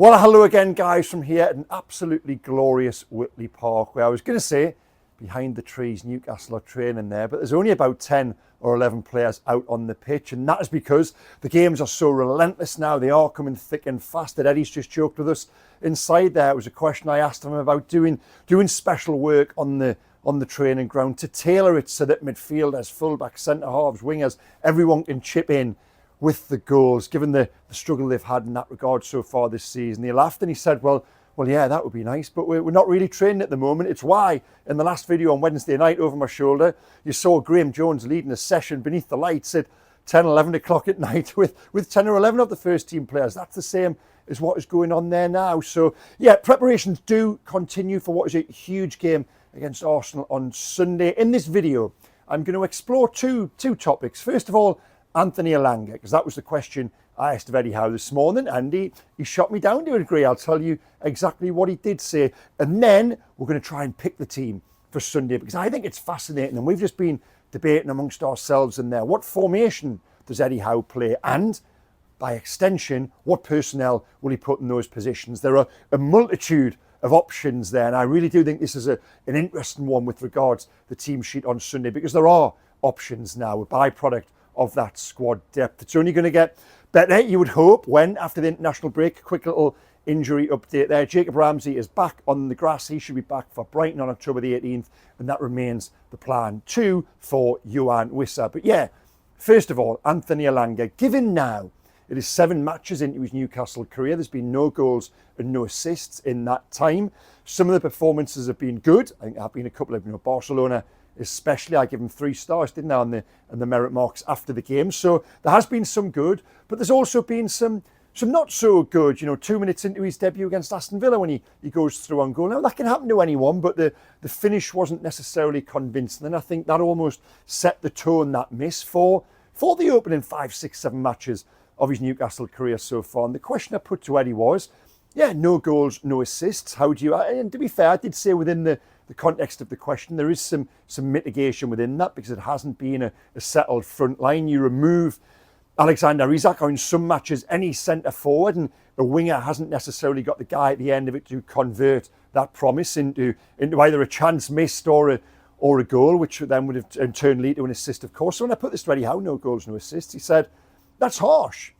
Well, hello again, guys, from here at an absolutely glorious Whitley Park, where I was going to say behind the trees Newcastle are training there, but there's only about 10 or 11 players out on the pitch, and that is because the games are so relentless now. They are coming thick and fast. That Eddie's just joked with us inside there. It was a question I asked him about doing special work on the training ground to tailor it so that midfielders, fullbacks, centre halves, wingers, everyone can chip in with the goals, given the struggle they've had in that regard so far this season. He laughed and he said, well, yeah, that would be nice, but we're not really training at the moment. It's why in the last video on Wednesday night over my shoulder, you saw Graham Jones leading a session beneath the lights at 10, 11 o'clock at night with 10 or 11 of the first team players. That's the same as what is going on there now. So yeah, preparations do continue for what is a huge game against Arsenal on Sunday. In this video, I'm going to explore two topics. First of all, Anthony Elanga, because that was the question I asked of Eddie Howe this morning, and he shot me down to a degree. I'll tell you exactly what he did say. And then we're going to try and pick the team for Sunday, because I think it's fascinating, and we've just been debating amongst ourselves in there. What formation does Eddie Howe play? And by extension, what personnel will he put in those positions? There are a multitude of options there, and I really do think this is an interesting one with regards to the team sheet on Sunday, because there are options now, a byproduct of that squad depth. It's only going to get better, you would hope, when, after the international break, a quick little injury update there. Jacob Ramsey is back on the grass. He should be back for Brighton on October the 18th, and that remains the plan too for Yohan Wissa. But yeah, first of all, Anthony Elanga, given now it is 7 matches into his Newcastle career, there's been no goals and no assists in that time. Some of the performances have been good. I think there have been a couple of, Barcelona especially, I give him 3 stars, didn't I, on the merit marks after the game. So there has been some good, but there's also been some not so good. 2 minutes into his debut against Aston Villa when he goes through on goal. Now that can happen to anyone, but the finish wasn't necessarily convincing, and I think that almost set the tone, that miss, for the opening 5, 6, 7 matches of his Newcastle career so far. And the question I put to Eddie was, yeah, no goals, no assists. How do you? And to be fair, I did say within the context of the question, there is some mitigation within that, because it hasn't been a settled front line. You remove Alexander Isak on some matches, any centre forward, and a winger hasn't necessarily got the guy at the end of it to convert that promise into either a chance missed or a goal, which then would have in turn lead to an assist, of course. So when I put this to Eddie Howe, no goals, no assists, he said, that's harsh.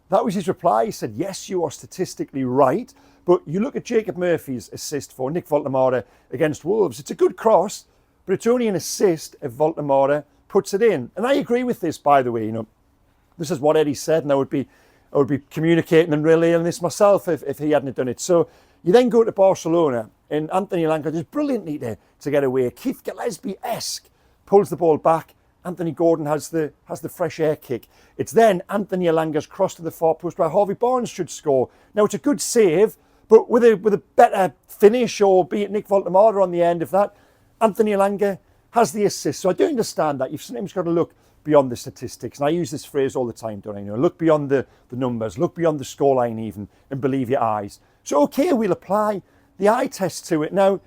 That was his reply. He said, yes, you are statistically right, but you look at Jacob Murphy's assist for Nick Voltemade against Wolves. It's a good cross, but it's only an assist if Voltemade puts it in. And I agree with this, by the way. This is what Eddie said, and I would be communicating and relaying this myself if he hadn't done it. So you then go to Barcelona, and Anthony Elanga does brilliantly to get away. Keith Gillespie-esque pulls the ball back. Anthony Gordon has the fresh air kick. It's then Anthony Elanga's cross to the far post where Harvey Barnes should score. Now, it's a good save, but with a better finish, or be it Nick Voltemade on the end of that, Anthony Elanga has the assist. So I do understand that. You've sometimes got to look beyond the statistics. And I use this phrase all the time, don't I? Look beyond the numbers, look beyond the scoreline even, and believe your eyes. So, okay, we'll apply the eye test to it. Now,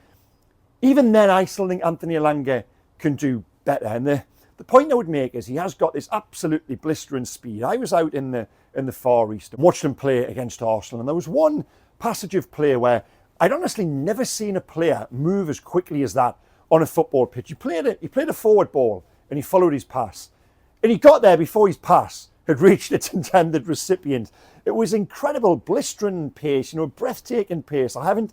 even then, I still think Anthony Elanga can do better. And the point I would make is he has got this absolutely blistering speed. I was out in the Far East and watched him play against Arsenal, and there was one passage of play where I'd honestly never seen a player move as quickly as that on a football pitch. He played a forward ball and he followed his pass, and he got there before his pass had reached its intended recipient. It was incredible, blistering pace, breathtaking pace. I haven't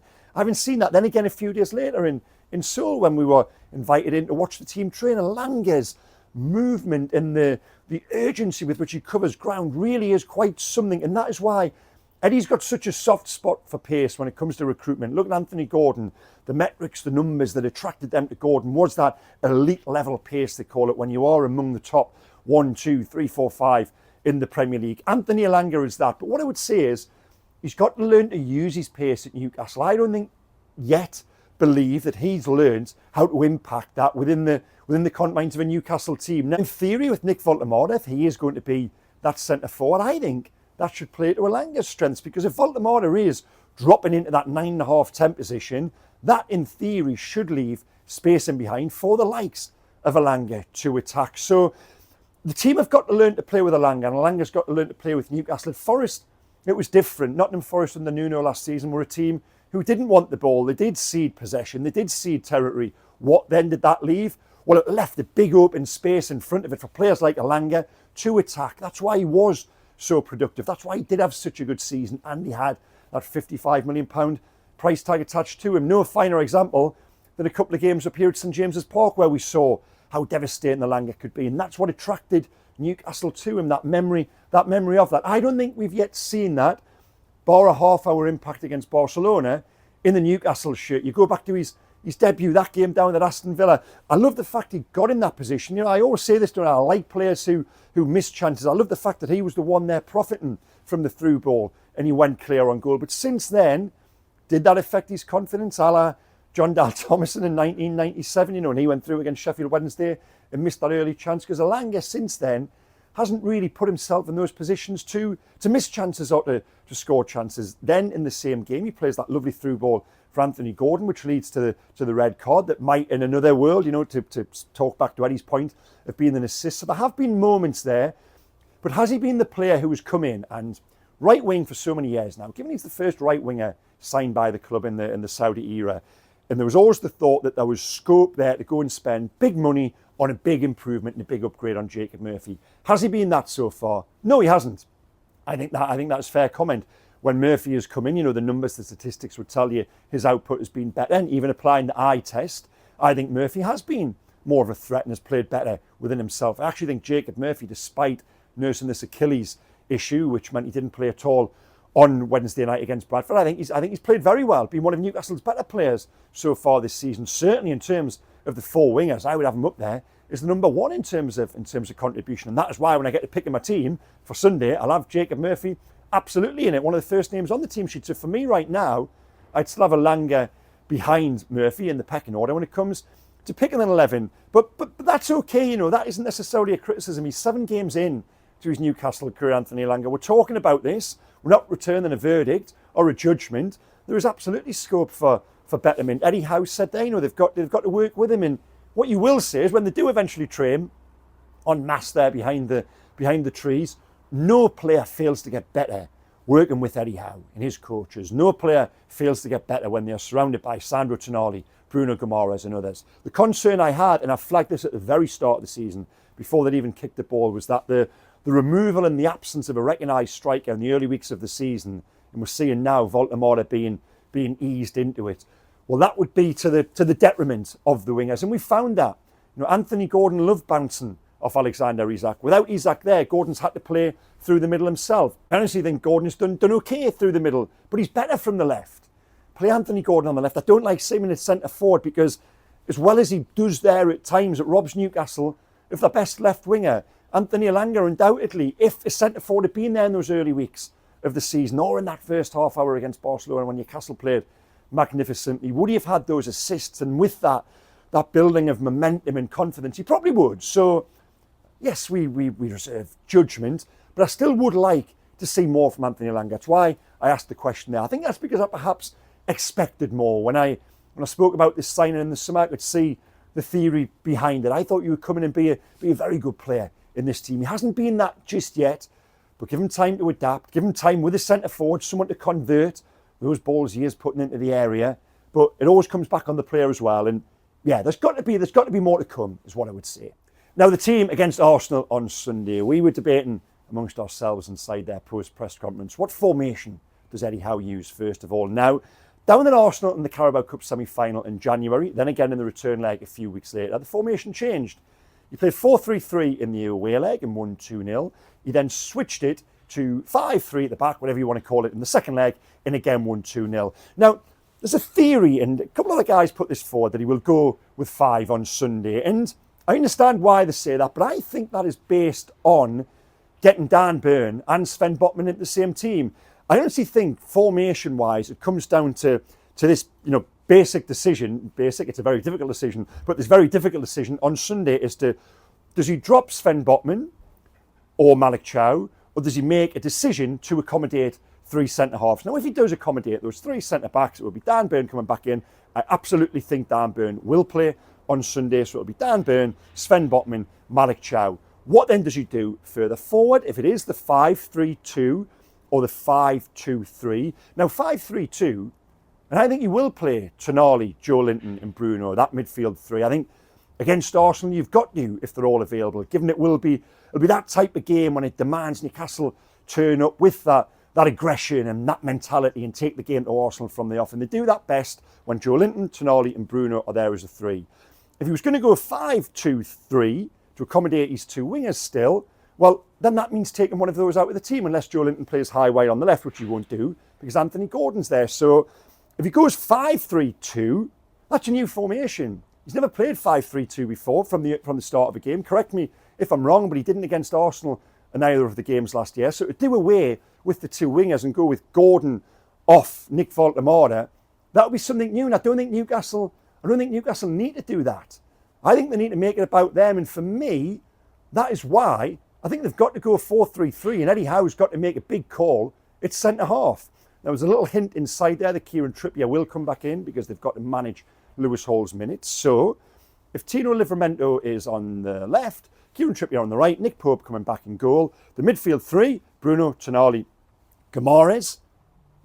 seen that. Then again, a few days later in Seoul, when we were invited in to watch the team train, Elanga's movement and the urgency with which he covers ground really is quite something. And that is why Eddie's got such a soft spot for pace when it comes to recruitment. Look at Anthony Gordon. The metrics, the numbers that attracted them to Gordon was that elite level pace, they call it, when you are among the top 1, 2, 3, 4, 5 in the Premier League. Anthony Elanga is that. But what I would say is he's got to learn to use his pace at Newcastle. I don't think yet believe that he's learned how to impact that within the confines of a Newcastle team. Now, in theory, with Nick Voltemade, if he is going to be that centre forward, I think that should play to Elanga's strengths, because if Voltemade is dropping into that 9.5, 10 position, that in theory should leave space in behind for the likes of Elanga to attack. So the team have got to learn to play with Elanga, and Elanga's got to learn to play with Newcastle. At Forest, it was different. Nottingham Forest and the Nuno last season were a team who didn't want the ball. They did cede possession. They did cede territory. What then did that leave? Well, it left a big open space in front of it for players like Elanga to attack. That's why he was so productive. That's why he did have such a good season, and he had that £55 million price tag attached to him. No finer example than a couple of games up here at St James's Park where we saw how devastating Elanga could be, and that's what attracted Newcastle to him, that memory of that. I don't think we've yet seen that, bar a half-hour impact against Barcelona, in the Newcastle shirt. You go back to his debut, that game down at Aston Villa. I love the fact he got in that position. I always say this to him, I like players who miss chances. I love the fact that he was the one there profiting from the through ball, and he went clear on goal. But since then, did that affect his confidence? A la John Dal Thomason in 1997, and he went through against Sheffield Wednesday and missed that early chance, because Elanga since then hasn't really put himself in those positions to miss chances or to score chances. Then in the same game, he plays that lovely through ball for Anthony Gordon, which leads to the red card that might, in another world, to talk back to Eddie's point of being an assist. So there have been moments there, but has he been the player who has come in and right wing for so many years now, given he's the first right winger signed by the club in the Saudi era, and there was always the thought that there was scope there to go and spend big money on a big improvement and a big upgrade on Jacob Murphy. Has he been that so far? No, he hasn't. I think that's a fair comment. When Murphy has come in, the numbers, the statistics would tell you his output has been better. And even applying the eye test, I think Murphy has been more of a threat and has played better within himself. I actually think Jacob Murphy, despite nursing this Achilles issue, which meant he didn't play at all on Wednesday night against Bradford, I think he's played very well, been one of Newcastle's better players so far this season. Certainly in terms of the four wingers, I would have him up there as the number one in terms of contribution. And that is why when I get to pick in my team for Sunday, I'll have Jacob Murphy absolutely in it. One of the first names on the team sheet. So for me right now, I'd still have Elanga behind Murphy in the pecking order when it comes to picking an 11. But that's okay, that isn't necessarily a criticism. He's 7 games in to his Newcastle career, Anthony Elanga. We're talking about this. We're not returning a verdict or a judgment. There is absolutely scope for betterment. Eddie Howe said they've got to work with him. And what you will say is when they do eventually train en masse there behind the trees, no player fails to get better working with Eddie Howe and his coaches. No player fails to get better when they're surrounded by Sandro Tonali, Bruno Guimaraes and others. The concern I had, and I flagged this at the very start of the season, before they'd even kicked the ball, was that the removal and the absence of a recognised striker in the early weeks of the season, and we're seeing now Voltemora being eased into it, well, that would be to the detriment of the wingers. And we found that. Anthony Gordon loved bouncing off Alexander Isak. Without Isak there, Gordon's had to play through the middle himself. I honestly think Gordon's done okay through the middle, but he's better from the left. Play Anthony Gordon on the left. I don't like seeing him at centre forward, because as well as he does there at times, it robs Newcastle of the best left winger. Anthony Elanga, undoubtedly, if a centre forward had been there in those early weeks of the season, or in that first half hour against Barcelona when Newcastle played magnificently, would he have had those assists? And with that building of momentum and confidence, he probably would. So yes, we reserve judgment, but I still would like to see more from Anthony Elanga. That's why I asked the question there. I think that's because I perhaps expected more. When I spoke about this signing in the summer, I could see the theory behind it. I thought you would come in and be a very good player in this team. He hasn't been that just yet, but give him time to adapt, give him time with a centre forward, someone to convert those balls he is putting into the area. But it always comes back on the player as well. And yeah, there's got to be more to come, is what I would say. Now, the team against Arsenal on Sunday, we were debating amongst ourselves inside their post-press conference, what formation does Eddie Howe use first of all? Now, down at Arsenal in the Carabao Cup semi-final in January, then again in the return leg a few weeks later, the formation changed. He played 4-3-3 in the away leg and won 2-0. He then switched it to 5-3 at the back, whatever you want to call it, in the second leg, and again won 2-0. Now, there's a theory, and a couple of the guys put this forward, that he will go with 5 on Sunday. And I understand why they say that, but I think that is based on getting Dan Burn and Sven Botman into the same team. I honestly think, formation-wise, it comes down to this, basic decision. Basic, it's a very difficult decision, but this very difficult decision on Sunday is does he drop Sven Botman or Malik Chow, or does he make a decision to accommodate 3 centre-halves? Now, if he does accommodate those 3 centre-backs, it will be Dan Burn coming back in. I absolutely think Dan Burn will play on Sunday, so it'll be Dan Burn, Sven Botman, Malik Chow. What then does he do further forward? If it is the 5-3-2, or the 5-2-3. Now 5-3-2, and I think you will play Tonali, Joe Linton and Bruno, that midfield three. I think against Arsenal, you've got to, if they're all available, given it'll be that type of game when it demands Newcastle turn up with that aggression and that mentality and take the game to Arsenal from the off. And they do that best when Joe Linton, Tonali and Bruno are there as a three. If he was going to go 5-2-3 to accommodate his two wingers still, well, then that means taking one of those out of the team unless Joe Linton plays high wide on the left, which he won't do because Anthony Gordon's there. So if he goes 5-3-2, that's a new formation. He's never played 5-3-2 before from the start of a game. Correct me if I'm wrong, but he didn't against Arsenal in either of the games last year. So to do away with the two wingers and go with Gordon off Nick Voldemort, that would be something new. And I don't think Newcastle need to do that. I think they need to make it about them. And for me, that is why I think they've got to go 4-3-3. And Eddie Howe's got to make a big call. It's centre half. There was a little hint inside there that Kieran Trippier will come back in because they've got to manage Lewis Hall's minutes. So if Tino Livramento is on the left, Kieran Trippier on the right, Nick Pope coming back in goal. The midfield three, Bruno, Tonali, Guimaraes.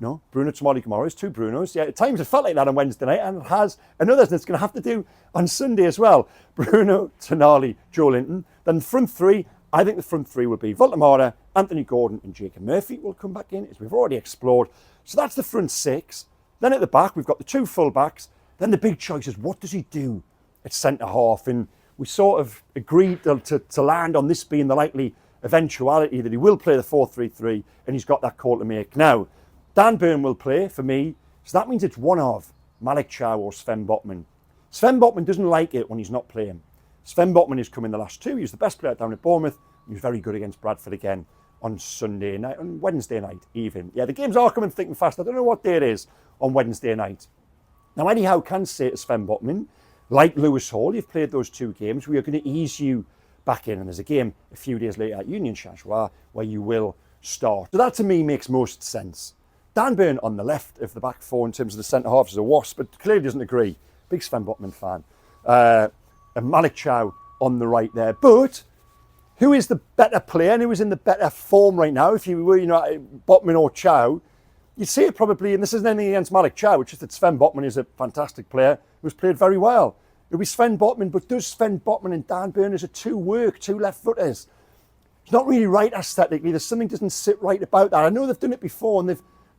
No, Bruno, Tonali, Guimaraes, two Brunos. Yeah, at times it felt like that on Wednesday night, and it has, and others, and it's going to have to do on Sunday as well. Bruno, Tonali, Joe Linton. Then front three, I think the front three will be Voldemort, Anthony Gordon and Jacob Murphy will come back in, as we've already explored. So that's the front six. Then at the back, we've got the two full-backs. Then the big choice is, what does he do at centre-half? And we sort of agreed to land on this being the likely eventuality that he will play the 4-3-3, and he's got that call to make. Now, Dan Burn will play for me, so that means it's one of Malik Chow or Sven Botman. Sven Botman doesn't like it when he's not playing. Sven Botman has come in the last two. He was the best player down at Bournemouth. He was very good against Bradford again on Sunday night, on Wednesday night even. Yeah, the games are coming thick and fast. I don't know what day it is on Wednesday night. Now, Eddie Howe can say to Sven Botman, like Lewis Hall, you've played those two games. We are going to ease you back in. And there's a game a few days later at Union Shashwa where you will start. So that to me makes most sense. Dan Burn on the left of the back four in terms of the centre half is a wasp, but clearly doesn't agree. Big Sven Botman fan. And Malik Chow on the right there. But who is the better player and who is in the better form right now? If you were, Botman or Chow, you'd see it probably, and this isn't anything against Malik Chow, it's just that Sven Botman is a fantastic player who's played very well. It'll be Sven Botman, but does Sven Botman and Dan Burn as a two left footers? It's not really right aesthetically. There's something doesn't sit right about that. I know they've done it before and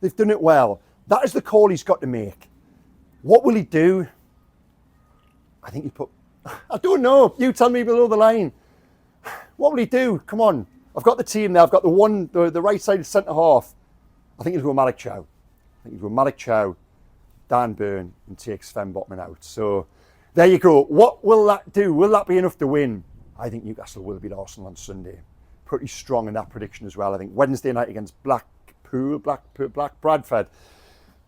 they've done it well. That is the call he's got to make. What will he do? I think he put, I don't know. You tell me below the line. What will he do? Come on. I've got the team there. I've got the right-sided centre-half. I think he'll go Malik Chow. Dan Burn, and take Sven Botman out. So there you go. What will that do? Will that be enough to win? I think Newcastle will beat Arsenal on Sunday. Pretty strong in that prediction as well. I think Wednesday night against Black Bradford.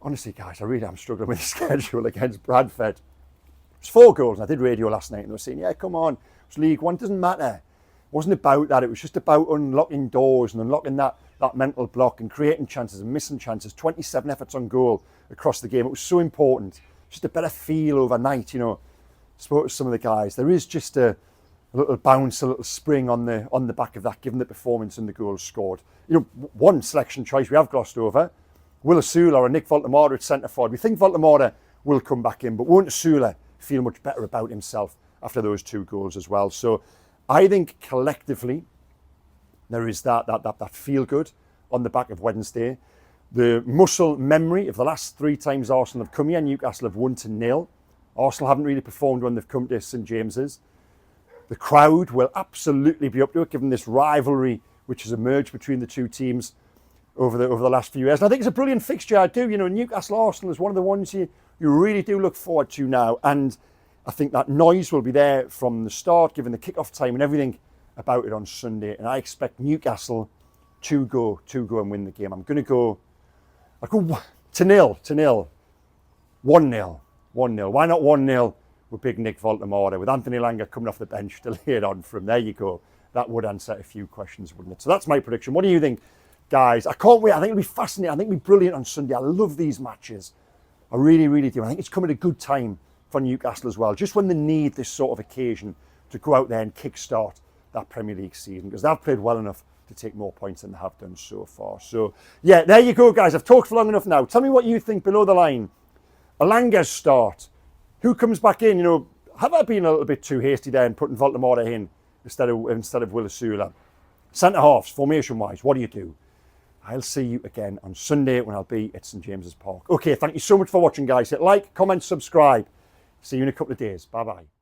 Honestly, guys, I really am struggling with the schedule against Bradford. It's 4 goals. And I did radio last night and they were saying, yeah, come on. It's League One. It doesn't matter. It wasn't about that. It was just about unlocking doors and unlocking that mental block and creating chances and missing chances. 27 efforts on goal across the game. It was so important. Just a better feel overnight, Spoke to some of the guys. There is just a little bounce, a little spring on the back of that, given the performance and the goals scored. One selection choice we have glossed over, will Asula or Nick Voldemort at centre forward. We think Voldemort will come back in, but won't Asula feel much better about himself after those 2 goals as well? So I think collectively there is that feel good on the back of Wednesday. The muscle memory of the last 3 times Arsenal have come here, Newcastle have won 0. Arsenal haven't really performed when they've come to St James's. The crowd will absolutely be up to it, given this rivalry which has emerged between the two teams over the last few years. And I think it's a brilliant fixture. I do. Newcastle Arsenal is one of the ones you really do look forward to now. And I think that noise will be there from the start, given the kick-off time and everything about it on Sunday. And I expect Newcastle to go and win the game. I'll go to 0. 1-0. Why not 1-0 with big Nick Voldemort, with Anthony Elanga coming off the bench to lay it on from there? You go. That would answer a few questions, wouldn't it? So that's my prediction. What do you think, guys? I can't wait. I think it'll be fascinating. I think it'll be brilliant on Sunday. I love these matches. I really, really do. I think it's come at a good time for Newcastle as well, just when they need this sort of occasion to go out there and kickstart that Premier League season, because they've played well enough to to take more points than they have done so far. So, yeah, there you go, guys. I've talked for long enough now. Tell me what you think below the line. Elanga's start. Who comes back in? You know, have I been a little bit too hasty there and putting Voldemort in instead of Willisula? Centre halves, formation-wise, what do you do? I'll see you again on Sunday when I'll be at St James's Park. Okay, thank you so much for watching, guys. Hit like, comment, subscribe. See you in a couple of days. Bye-bye.